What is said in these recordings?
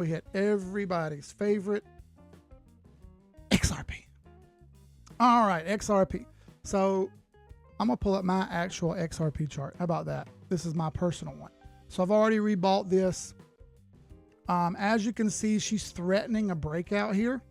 We hit everybody's favorite XRP. All right, XRP. So I'm gonna pull up my actual XRP chart. How about that? This is my personal one. So I've already rebought this. As you can see, she's threatening a breakout here.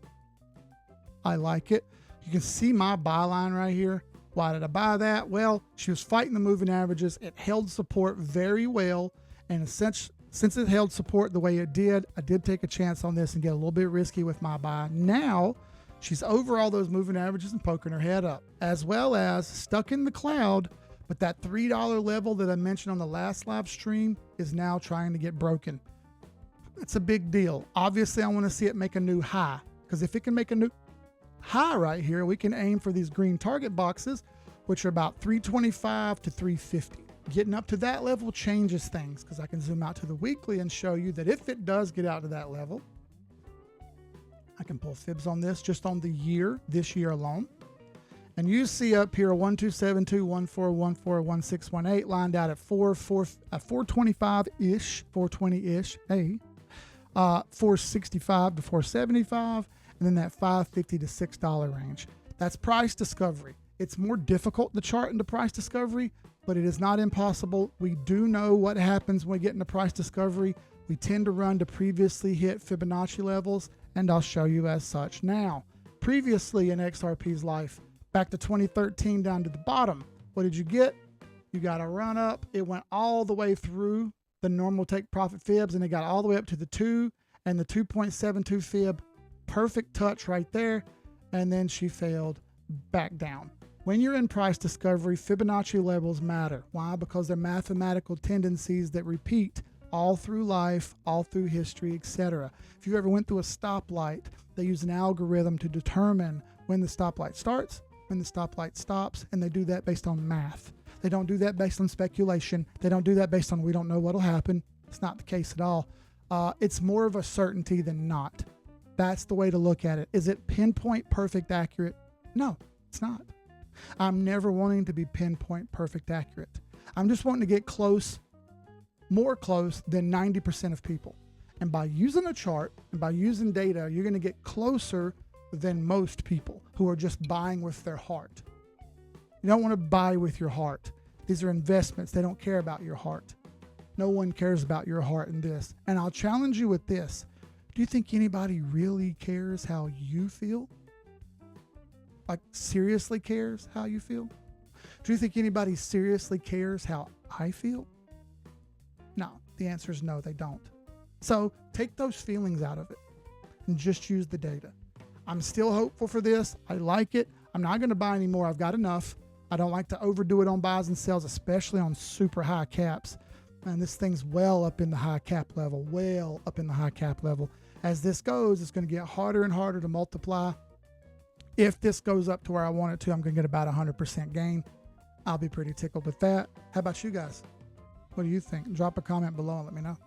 I like it. You can see my buy line right here. Why did I buy that? Well, she was fighting the moving averages. It held support very well. And since it held support the way it did, I did take a chance on this and get a little bit risky with my buy. Now, she's over all those moving averages and poking her head up, as well as stuck in the cloud. But that $3 level that I mentioned on the last live stream is now trying to get broken. It's a big deal. Obviously, I want to see it make a new high, because if it can make a new high right here, we can aim for these green target boxes, which are about 325 to 350. Getting up to that level changes things, because I can zoom out to the weekly and show you that if it does get out to that level, I can pull fibs on this just on the year, this year alone. And you see up here 1272, 1414, 1618 lined out at 425-ish, 420-ish, hey. 465 to 475, and then that $5.50 to $6 range. That's price discovery. It's more difficult to chart into price discovery, but it is not impossible. We do know what happens when we get into price discovery. We tend to run to previously hit Fibonacci levels, and I'll show you as such. Now, previously in XRP's life, back to 2013 down to the bottom, what did you get? You got a run up. It went all the way through the normal take profit fibs, and it got all the way up to the 2 and the 2.72 fib. Perfect touch right there. And then she failed back down. When you're in price discovery, Fibonacci levels matter. Why? Because they're mathematical tendencies that repeat all through life, all through history, etc. If you ever went through a stoplight, they use an algorithm to determine when the stoplight starts, when the stoplight stops, and they do that based on math. They don't do that based on speculation. They don't do that based on we don't know what'll happen. It's not the case at all. It's more of a certainty than not. That's the way to look at it. Is it pinpoint perfect accurate? No, it's not. I'm never wanting to be pinpoint perfect accurate. I'm just wanting to get close, more close than 90% of people. And by using a chart and by using data, you're going to get closer than most people who are just buying with their heart. You don't want to buy with your heart. These are investments. They don't care about your heart. No one cares about your heart in this. And I'll challenge you with this. Do you think anybody really cares how you feel? Like seriously cares how you feel? Do you think anybody seriously cares how I feel? No, the answer is no, they don't. So take those feelings out of it and just use the data. I'm still hopeful for this. I like it. I'm not going to buy anymore. I've got enough. I don't like to overdo it on buys and sells, especially on super high caps. And this thing's well up in the high cap level, well up in the high cap level. As this goes, it's going to get harder and harder to multiply. If this goes up to where I want it to, I'm going to get about 100% gain. I'll be pretty tickled with that. How about you guys? What do you think? Drop a comment below and let me know.